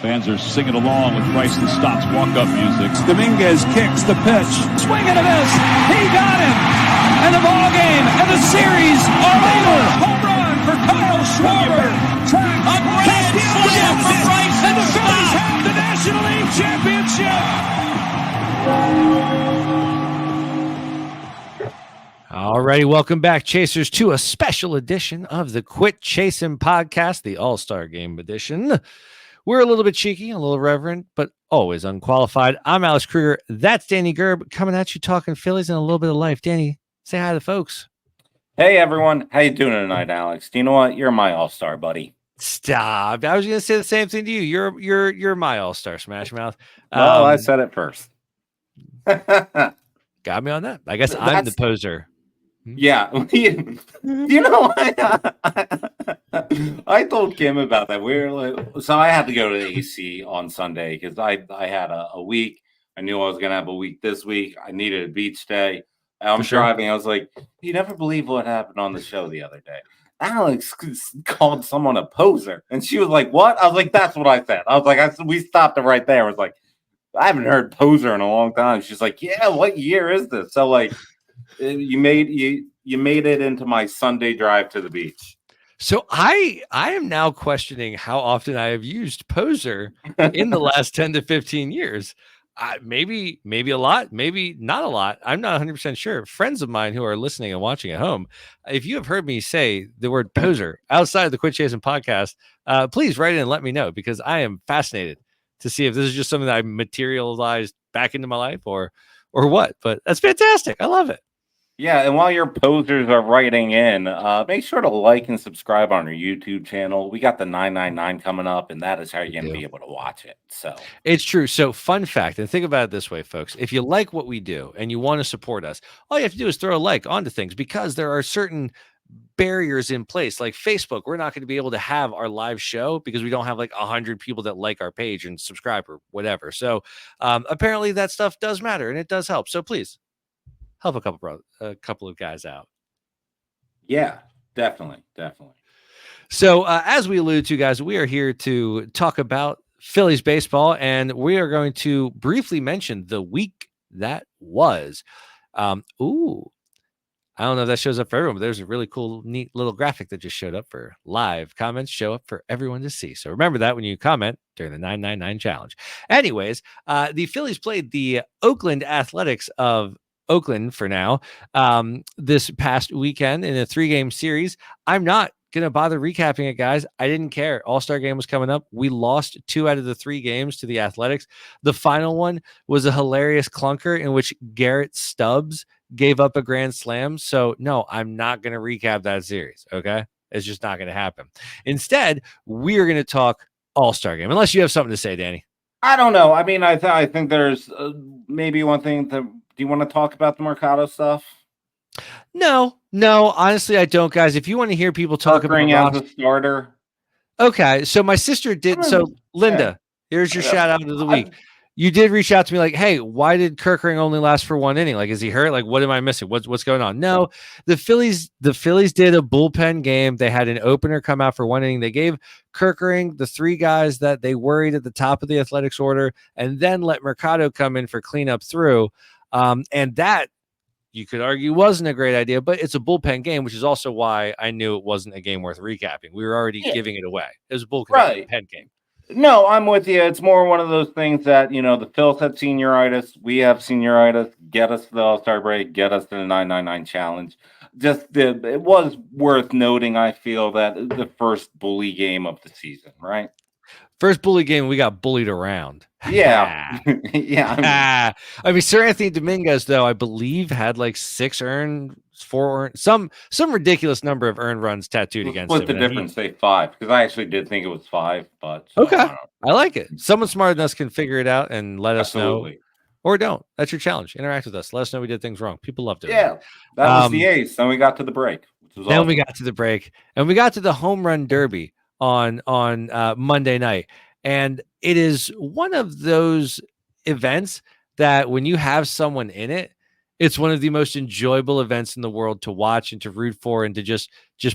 Fans are singing along with Bryson Stott's walk-up music. Dominguez kicks the pitch. Swing and a miss. He got him. And the ball game and the series are over. Home run for Kyle Schwarber. A grand slam for Bryson. And the Phillies have the National League Championship. Alrighty, welcome back, Chasers, to a special edition of the Quit Chasin Podcast, the All-Star Game edition. We're a little bit cheeky, a little irreverent, but always unqualified. I'm Alex Kruger. That's Danny Gerb coming at you talking Phillies and a little bit of life. Danny, say hi to the folks. Hey, everyone. How you doing tonight, Alex? Do you know what? You're my all-star, buddy. Stop. I was going to say the same thing to you. You're my all-star, Smash Mouth. Well, I said it first. Got me on that. I guess I'm the poser. Yeah. You know, I told Kim about that. So I had to go to the AC on Sunday because I had a week. I knew I was going to have a week this week. I needed a beach day. I'm driving. I was like, you never believe what happened on the show the other day. Alex called someone a poser. And she was like, what? I was like, that's what I said. I was like, we stopped it right there. I was like, I haven't heard poser in a long time. She's like, yeah, what year is this? So like, you made it into my Sunday drive to the beach. So I am now questioning how often I have used poser in the last 10 to 15 years. Maybe a lot, maybe not a lot. I'm not 100% sure. Friends of mine who are listening and watching at home, if you have heard me say the word poser outside of the Quit Chasin Podcast, please write in and let me know, because I am fascinated to see if this is just something that I materialized back into my life or what. But that's fantastic. I love it. Yeah, and while your posers are writing in, make sure to like and subscribe on our YouTube channel. We got the 999 coming up, and that is how you're going to be able to watch it. So it's true. So fun fact, and think about it this way, folks. If you like what we do and you want to support us, all you have to do is throw a like onto things, because there are certain barriers in place. Like Facebook, we're not going to be able to have our live show because we don't have like 100 people that like our page and subscribe or whatever. So apparently that stuff does matter, and it does help. So please help a couple of guys out. Yeah, definitely. So as we alluded to, guys, we are here to talk about Phillies baseball, and we are going to briefly mention the week that was. I don't know if that shows up for everyone, but there's a really cool, neat little graphic that just showed up for live comments, show up for everyone to see. So remember that when you comment during the 999 challenge. Anyways, the Phillies played the Oakland Athletics of Oakland for now this past weekend in a 3-game series. I'm not going to bother recapping it, guys. I didn't care. All-Star game was coming up. We lost 2 out of the 3 games to the Athletics. The final one was a hilarious clunker in which Garrett Stubbs gave up a grand slam. So no, I'm not going to recap that series. Okay. It's just not going to happen. Instead, we are going to talk All-Star game, unless you have something to say, Danny. I don't know. I mean, I think there's maybe one thing that. Do you want to talk about the Mercado stuff? No, honestly, I don't, guys. If you want to hear people talk about as a starter. Okay, so my sister did. So Linda, here's your shout out of the week. You did reach out to me like, hey, why did Kerkering only last for 1 inning? Like, is he hurt? Like, what am I missing? What's going on? No, the Phillies did a bullpen game. They had an opener come out for 1 inning. They gave Kerkering the 3 guys that they worried at the top of the Athletics order, and then let Mercado come in for cleanup through. And that, you could argue, wasn't a great idea, but it's a bullpen game, which is also why I knew it wasn't a game worth recapping. We were already giving it away. It was a bullpen game. No, I'm with you. It's more one of those things that, you know, the Phils had senioritis. We have senioritis. Get us to the All-Star break. Get us to the 999 challenge. It was worth noting, I feel, that the first bully game of the season, right? First bully game, we got bullied around. Yeah. Yeah. I mean, Sir Anthony Dominguez, though, I believe had like 6 earned, 4 earned, some ridiculous number of earned runs tattooed against him. What's the difference? Say 5, because I actually did think it was 5. But okay, I like it. Someone smarter than us can figure it out and let us know, or don't. That's your challenge. Interact with us. Let us know we did things wrong. People love doing that. That was the ace. Then we got to the break. We got to the break, and we got to the home run derby on Monday night. And it is one of those events that when you have someone in it It's one of the most enjoyable events in the world to watch and to root for and to just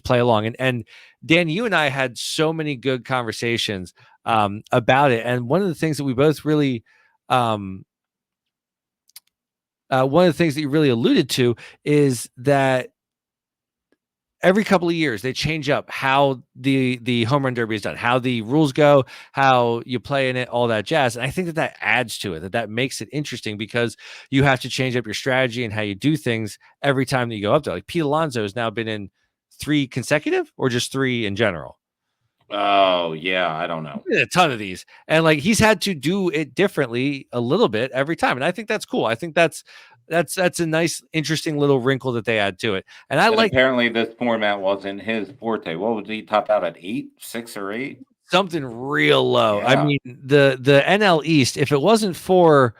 play along. And Dan, you and I had so many good conversations about it. And one of the things that we both really, one of the things that you really alluded to is that every couple of years they change up how the home run derby is done, how the rules go, how you play in it, all that jazz. And I think that adds to it, that makes it interesting because you have to change up your strategy and how you do things every time that you go up there. Like Pete Alonso has now been in 3 consecutive or just 3 in general. Oh yeah, I don't know. A ton of these, and like he's had to do it differently a little bit every time, and I think that's cool. I think that's a nice, interesting little wrinkle that they add to it. And apparently this format wasn't his forte. What was he top out at 8, 6 or 8? Something real low. Yeah. I mean, the NL East, if it wasn't for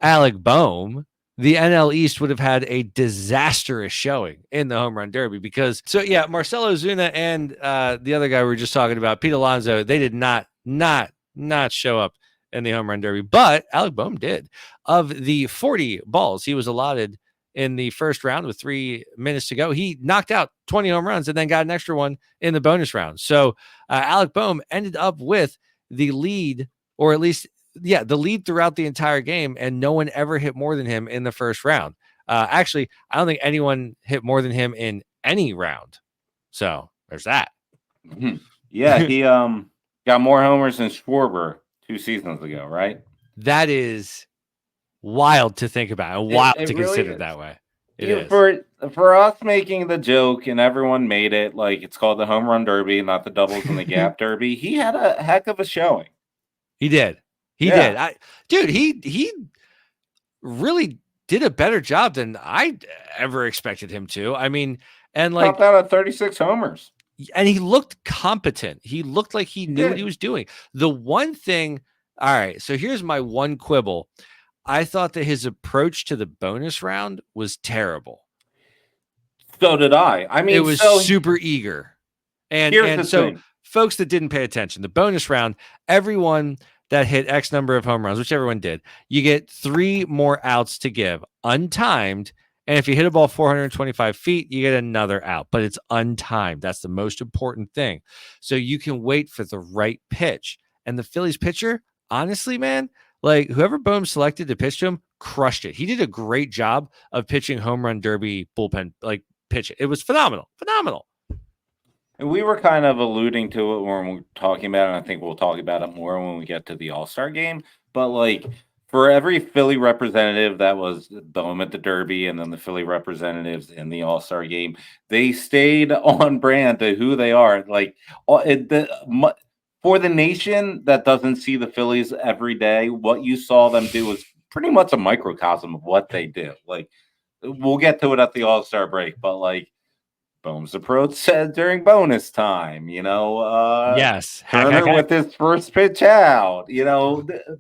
Alec Boehm, the NL East would have had a disastrous showing in the home run derby because Marcell Ozuna and the other guy we were just talking about, Pete Alonso, they did not show up in the home run derby, but Alec Boehm did. Of the 40 balls he was allotted in the first round with 3 minutes to go, he knocked out 20 home runs and then got an extra one in the bonus round. So Alec Boehm ended up with the lead, or at least the lead throughout the entire game, and no one ever hit more than him in the first round. Actually, I don't think anyone hit more than him in any round. So there's that. Mm-hmm. Yeah, he got more homers than Schwarber 2 seasons ago, right? That is wild to think about and wild to really consider is. that way. For us making the joke, and everyone made it like it's called the home run derby, not the doubles and the gap derby. He had a heck of a showing. He did. He did. He really did a better job than I ever expected him to. I mean, and like topped out at 36 homers. And he looked competent. He looked like he knew what he was doing. The one thing, all right, so here's my one quibble. I thought that his approach to the bonus round was terrible. So did I. I mean, it was super eager. And so thing. Folks that didn't pay attention, the bonus round, everyone that hit X number of home runs, which everyone did, you get 3 more outs to give, untimed. And if you hit a ball 425 feet, you get another out, but it's untimed. That's the most important thing. So you can wait for the right pitch. And the Phillies pitcher, honestly, man, like whoever Boehm selected to pitch to him crushed it. He did a great job of pitching home run derby bullpen, like pitch it. It was phenomenal. And we were kind of alluding to it when we were talking about it. And I think we'll talk about it more when we get to the All-Star game. But like for every Philly representative that was Boehm at the Derby and then the Philly representatives in the All-Star game, they stayed on brand to who they are. Like for the nation that doesn't see the Phillies every day, what you saw them do was pretty much a microcosm of what they do. Like we'll get to it at the All-Star break, but like Boehm's approach said during bonus time, yes, Turner with his first pitch out,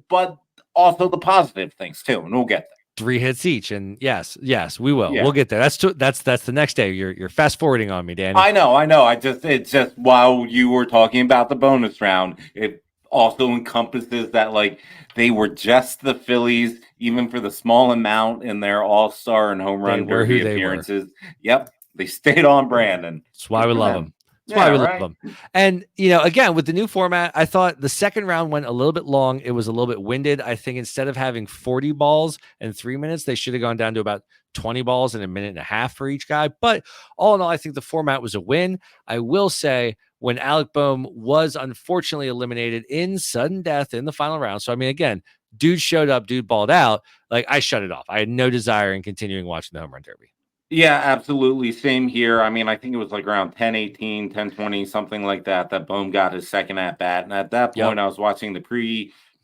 but also the positive things too, and we'll get there. 3 hits each, and yes, we will. Yeah. We'll get there. That's the next day. You're fast forwarding on me, Danny. I know. It's just while you were talking about the bonus round, it also encompasses that like they were just the Phillies, even for the small amount in their All-Star and home run derby appearances. Yep, they stayed on brand, and that's why we love them. That's why we love them. And, again, with the new format, I thought the second round went a little bit long. It was a little bit winded. I think instead of having 40 balls in 3 minutes, they should have gone down to about 20 balls in a minute and a half for each guy. But all in all, I think the format was a win. I will say when Alec Boehm was unfortunately eliminated in sudden death in the final round. So, I mean, again, dude showed up, dude balled out. Like, I shut it off. I had no desire in continuing watching the home run derby. Yeah, absolutely. Same here. I mean, I think it was like around 10-18, 10-20, something like that Boehm got his second at bat. And at that point, I was watching the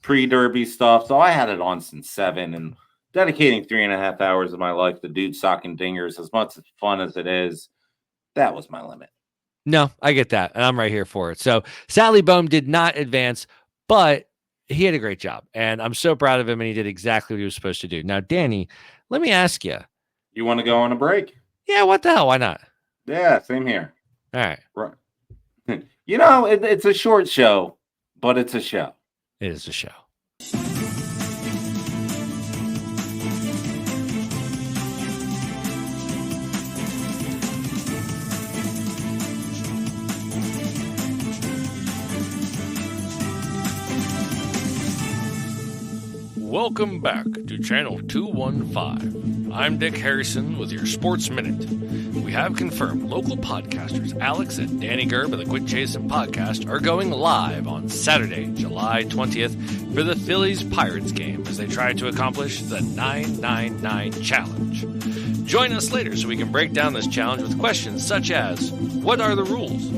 pre-derby stuff. So I had it on since 7 and dedicating 3.5 hours of my life to dude socking dingers. As much fun as it is, that was my limit. No, I get that. And I'm right here for it. So sadly, Boehm did not advance, but he had a great job. And I'm so proud of him. And he did exactly what he was supposed to do. Now, Danny, let me ask you. You want to go on a break? Yeah, what the hell? Why not? Yeah, same here. All right. Right. It's a short show, but it's a show. It is a show. Welcome back to Channel 215. I'm Dick Harrison with your Sports Minute. We have confirmed local podcasters Alex and Danny Gerb of the Quit Chasin Podcast are going live on Saturday, July 20th for the Phillies-Pirates game as they try to accomplish the 999 Challenge. Join us later so we can break down this challenge with questions such as, what are the rules?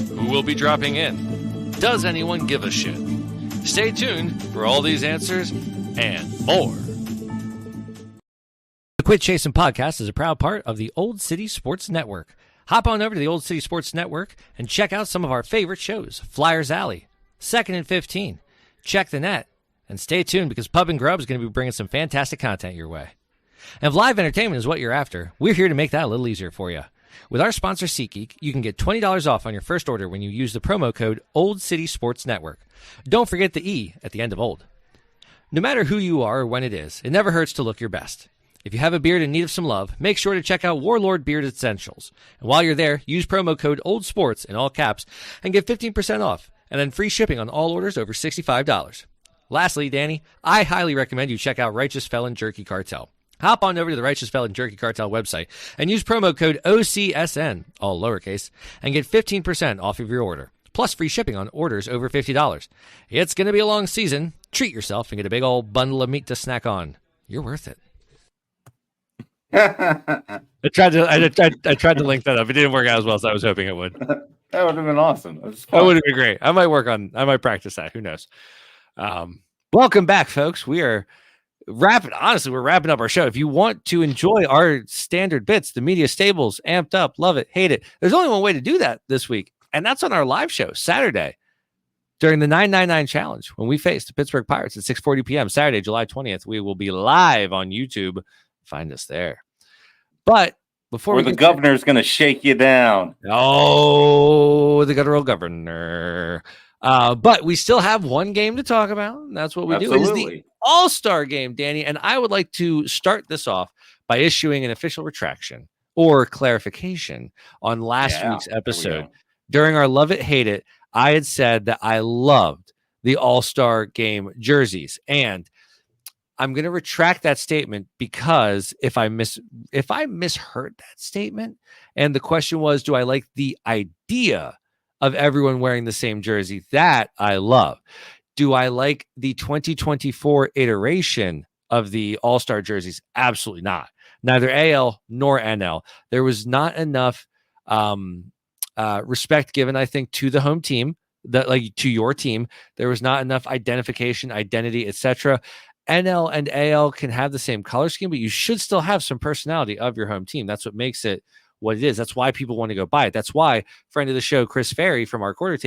Who will be dropping in? Does anyone give a shit? Stay tuned for all these answers and more. The Quit Chasin Podcast is a proud part of the Old City Sports Network. Hop on over to the Old City Sports Network and check out some of our favorite shows, Flyers Alley, Second and 15, Check the Net, and stay tuned because Pub and Grub is going to be bringing some fantastic content your way. And if live entertainment is what you're after, we're here to make that a little easier for you. With our sponsor, SeatGeek, you can get $20 off on your first order when you use the promo code Old City Sports Network. Don't forget the E at the end of old. No matter who you are or when it is, it never hurts to look your best. If you have a beard in need of some love, make sure to check out Warlord Beard Essentials. And while you're there, use promo code OldSports in all caps and get 15% off, and then free shipping on all orders over $65. Lastly, Danny, I highly recommend you check out Righteous Felon Jerky Cartel. Hop on over to the Righteous Felon Jerky Cartel website and use promo code OCSN, all lowercase, and get 15% off of your order, plus free shipping on orders over $50. It's going to be a long season. Treat yourself and get a big old bundle of meat to snack on. You're worth it. I tried to link that up. It didn't work out as well as I was hoping it would. That would have been awesome. That would have been great. I might practice that. Who knows? Welcome back, folks. We're wrapping up our show. If you want to enjoy our standard bits, the media stables, amped up, love it, hate it, there's only one way to do that this week, and that's on our live show Saturday during the 999 Challenge when we face the Pittsburgh Pirates at 6:40 p.m. Saturday, July 20th. We will be live on YouTube. Find us there. But before the governor's going to shake you down. Oh, the guttural governor. But we still have one game to talk about. And that's what we do. It is the All-Star game, Danny. And I would like to start this off by issuing an official retraction or clarification on last week's episode. During our Love It, Hate It, I had said that I loved the All-Star game jerseys. And I'm going to retract that statement because if I misheard that statement, and the question was, do I like the idea of everyone wearing the same jersey? That I love. Do I like the 2024 iteration of the All-Star jerseys? Absolutely not. Neither AL nor NL. There was not enough respect given, I think, to the home team, to your team. There was not enough identification, identity, etc. NL and AL can have the same color scheme, but you should still have some personality of your home team. That's what makes it what it is. That's why people want to go buy it. That's why friend of the show, Chris Ferry from our quarter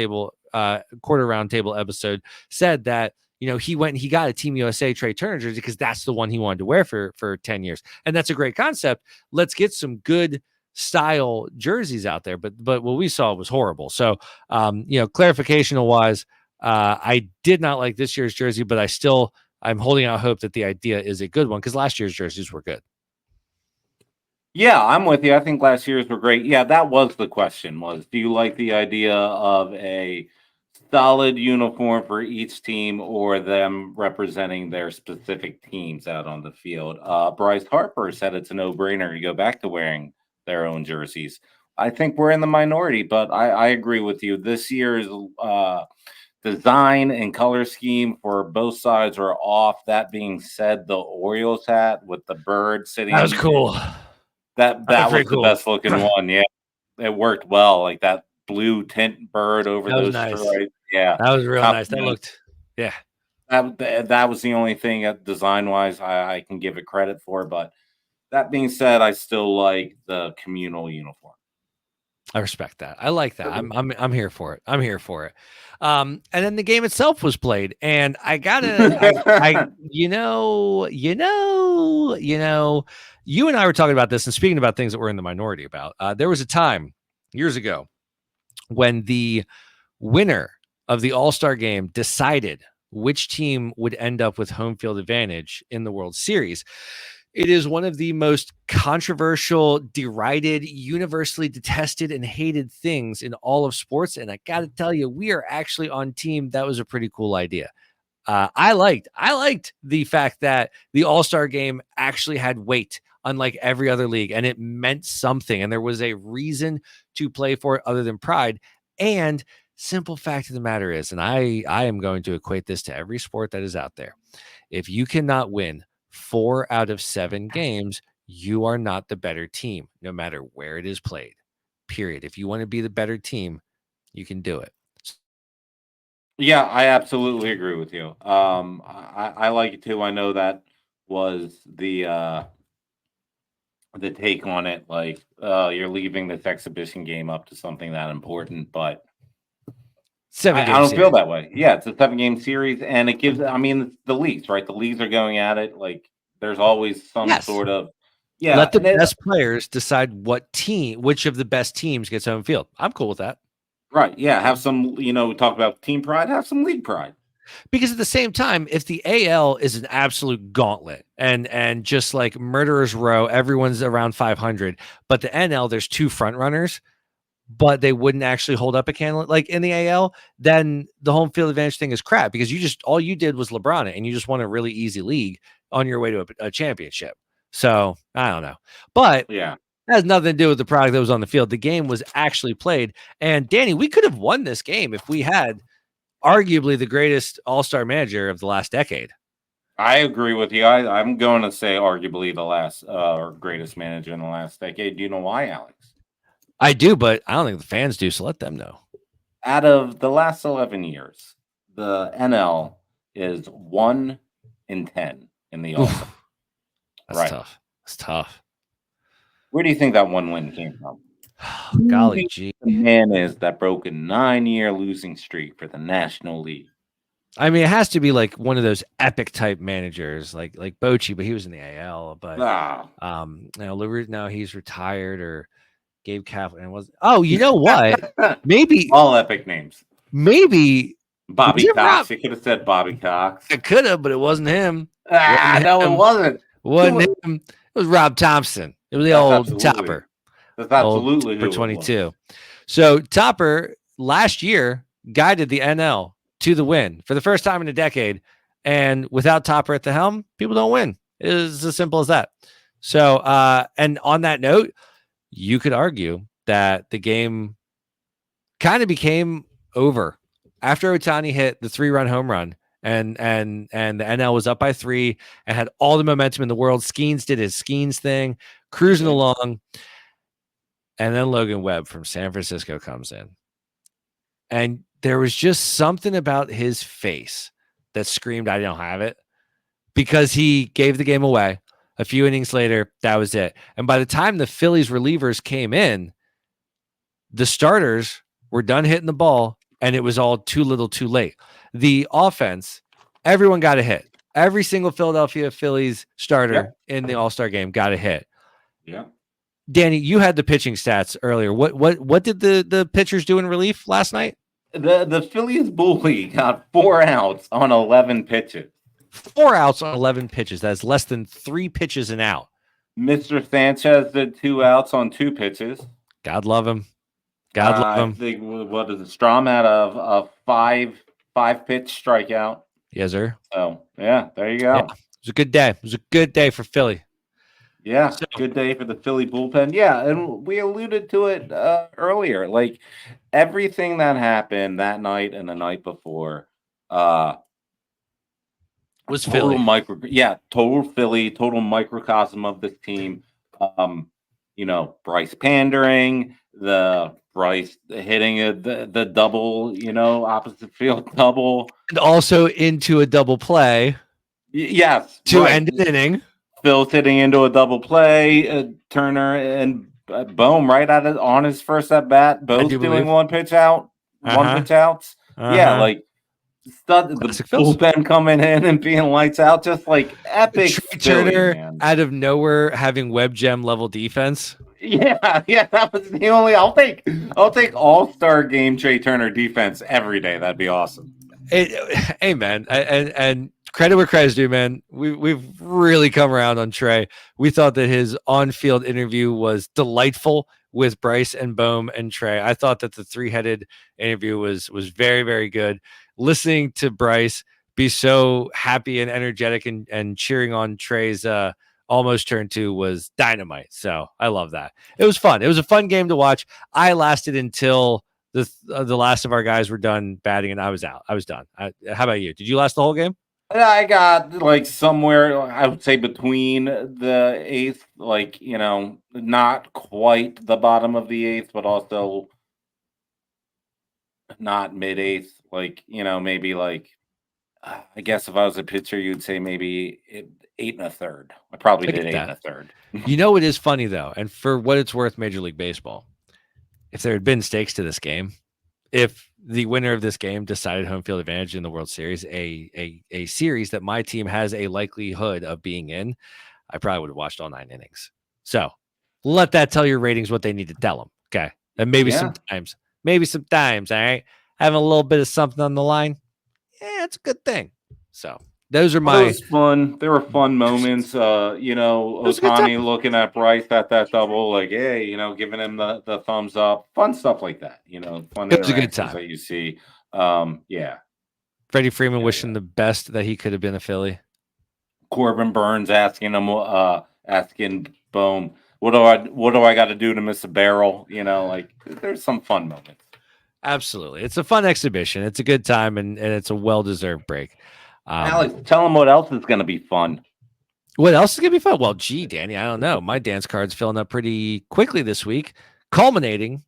round table episode said that, he went and he got a Team USA Trey Turner jersey because that's the one he wanted to wear for 10 years. And that's a great concept. Let's get some good style jerseys out there. But what we saw was horrible. So, clarificational wise, I did not like this year's jersey, but I'm holding out hope that the idea is a good one because last year's jerseys were good. Yeah, I'm with you. I think last year's were great. Yeah, that was the question do you like the idea of a solid uniform for each team or them representing their specific teams out on the field? Bryce Harper said it's a no-brainer to go back to wearing their own jerseys. I think we're in the minority, but I agree with you. This year's design and color scheme for both sides are off. That being said, the Orioles hat with the bird sitting. That was cool. That was the best looking one. Yeah, it worked well. Like that blue tint bird over those stripes. Yeah, that was real nice. That looked. Yeah, that was the only thing design wise I can give it credit for. But that being said, I still like the communal uniform. I respect that. I like that. I'm here for it. I'm here for it. And then the game itself was played, and I gotta, you and I were talking about this and speaking about things that we're in the minority about. There was a time years ago when the winner of the All-Star game decided which team would end up with home field advantage in the World Series. It is one of the most controversial, derided, universally detested, and hated things in all of sports. And I got to tell you, we are actually on team. That was a pretty cool idea. I liked the fact that the All-Star game actually had weight, unlike every other league, and it meant something, and there was a reason to play for it other than pride. And simple fact of the matter is, and I am going to equate this to every sport that is out there. If you cannot win 4 out of 7 games, you are not the better team, no matter where it is played. Period. If you want to be the better team, you can do it. Yeah, I absolutely agree with you. I like it too. I know that was the take on it. Like, you're leaving this exhibition game up to something that important, but I don't feel that way. Yeah, it's a 7-game series, and it gives. I mean, it's the leagues, right? The leagues are going at it. Like, there's always some sort of Let the best players decide which of the best teams gets home field. I'm cool with that. Right. Yeah. Have some, we talk about team pride, have some league pride. Because at the same time, if the AL is an absolute gauntlet and just like murderer's row, everyone's around 500, but the NL, there's 2 front runners, but they wouldn't actually hold up a candle like in the AL, then the home field advantage thing is crap because all you did was LeBron it and you just won a really easy league on your way to a championship. So I don't know, but yeah. It has nothing to do with the product that was on the field. The game was actually played. And Danny, we could have won this game if we had arguably the greatest all-star manager of the last decade. I agree with you. I'm going to say arguably the last greatest manager in the last decade. Do you know why, Alex? I do, but I don't think the fans do, so let them know. Out of the last 11 years, the NL is 1-10 in the All-Star. That's tough. That's tough. Where do you think that 1 win came from? Golly gee. The man is that broke a 9-year losing streak for the National League. I mean, it has to be like one of those epic type managers, like Bochy, but he was in the AL. But now he's retired, or Gabe Kaplan was. Oh, you know what? Maybe all epic names. Maybe Bobby Cox. You could have said Bobby Cox. I could have, but it wasn't him. No, it wasn't. It wasn't him. It was Rob Thompson. It was the old Topper. That's absolutely for 22. So Topper last year guided the NL to the win for the first time in a decade. And without Topper at the helm, people don't win. It is as simple as that. So, and on that note, you could argue that the game kind of became over after Ohtani hit the 3-run home run. And the NL was up by 3 and had all the momentum in the world. Skeens did his Skeens thing, cruising along. And then Logan Webb from San Francisco comes in. And there was just something about his face that screamed, I don't have it, because he gave the game away. A few innings later, that was it. And by the time the Phillies relievers came in, the starters were done hitting the ball, and it was all too little too late. The offense, everyone got a hit. Every single Philadelphia Phillies starter in the All-Star game got a hit. Yeah. Danny, you had the pitching stats earlier. What did the pitchers do in relief last night? The Phillies bully got 4 outs on 11 pitches. 4 outs on 11 pitches. That's less than 3 pitches an out. Mr. Sanchez did 2 outs on 2 pitches. God love him. God love him. I think, what is it? Strom had a 5-pitch strikeout. Yes, sir. So, yeah, there you go. Yeah, it was a good day. It was a good day for Philly. Yeah, good day for the Philly bullpen. Yeah, and we alluded to it earlier. Like, everything that happened that night and the night before was Philly. Total Philly, total microcosm of this team. Bryce pandering, the Bryce hitting the double, opposite field double. And also into a double play. Yes. To end an inning. Phil's hitting into a double play, Turner and Bohm right on his first at bat, both doing 1 pitch out, 1 pitch outs. Yeah, like the bullpen coming in and being lights out, just like epic. Turner out of nowhere having web gem level defense. Yeah, that was the only. I'll take all-star game Trey Turner defense every day. That'd be awesome. Hey man, and credit where credit's due, man. We've really come around on Trey. We thought that his on-field interview was delightful with Bryce and Bohm and Trey. I thought that the 3-headed interview was very, very good. Listening to Bryce be so happy and energetic and cheering on Trey's almost turn 2 was dynamite. So I love that. It was fun. It was a fun game to watch. I lasted until the last of our guys were done batting, and I was out. I was done. How about you? Did you last the whole game? I got like somewhere, I would say between the 8th, like, not quite the bottom of the 8th, but also not mid 8th. Like, maybe like, I guess if I was a pitcher, you'd say maybe 8 1/3. I probably did 8 1/3. It is funny though, and for what it's worth, Major League Baseball, if there had been stakes to this game, if the winner of this game decided home field advantage in the World Series, a series that my team has a likelihood of being in, I probably would have watched all 9 innings. So let that tell your ratings what they need to tell them. Okay. And maybe sometimes, all right, having a little bit of something on the line, it's a good thing. So those are my. It was fun. There were fun moments. Otani looking at Bryce at that double, like, hey, giving him the thumbs up. Fun stuff like that. Fun. It was a good time that you see. Yeah. Freddie Freeman wishing the best that he could have been a Philly. Corbin Burns asking Bohm, what do I got to do to miss a barrel? Like there's some fun moments. Absolutely. It's a fun exhibition. It's a good time, and it's a well-deserved break. Alex, tell them what else is going to be fun. What else is going to be fun? Well, gee, Danny, I don't know. My dance card's filling up pretty quickly this week, culminating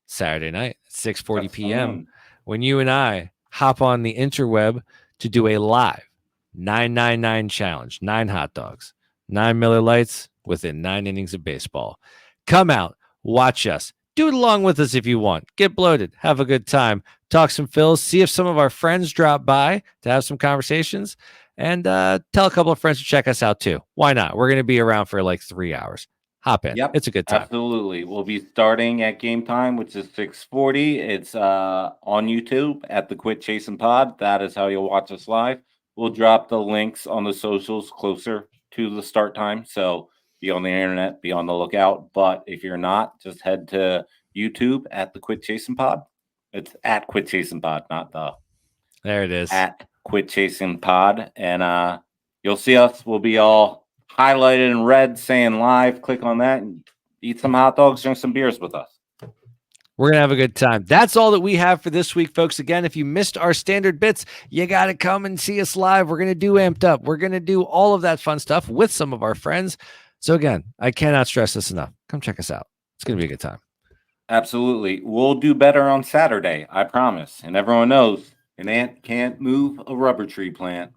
Saturday night, 6:40 p.m., when you and I hop on the interweb to do a live 999 challenge, 9 hot dogs, 9 Miller Lights within 9 innings of baseball. Come out, watch us. Do it along with us if you want. Get bloated. Have a good time. Talk some fills. See if some of our friends drop by to have some conversations. And tell a couple of friends to check us out too. Why not? We're going to be around for like 3 hours. Hop in. Yep, it's a good time. Absolutely. We'll be starting at game time, which is 6:40. It's on YouTube at the Quit Chasin Pod. That is how you'll watch us live. We'll drop the links on the socials closer to the start time. So be on the internet, be on the lookout. But if you're not, just head to YouTube at the Quit Chasin Pod. It's at Quit Chasin Pod, not the. There it is. At Quit Chasin Pod. And you'll see us. We'll be all highlighted in red saying live. Click on that and eat some hot dogs, drink some beers with us. We're going to have a good time. That's all that we have for this week, folks. Again, if you missed our standard bits, you got to come and see us live. We're going to do Amped Up. We're going to do all of that fun stuff with some of our friends. So again, I cannot stress this enough. Come check us out. It's going to be a good time. Absolutely. We'll do better on Saturday, I promise. And everyone knows an ant can't move a rubber tree plant.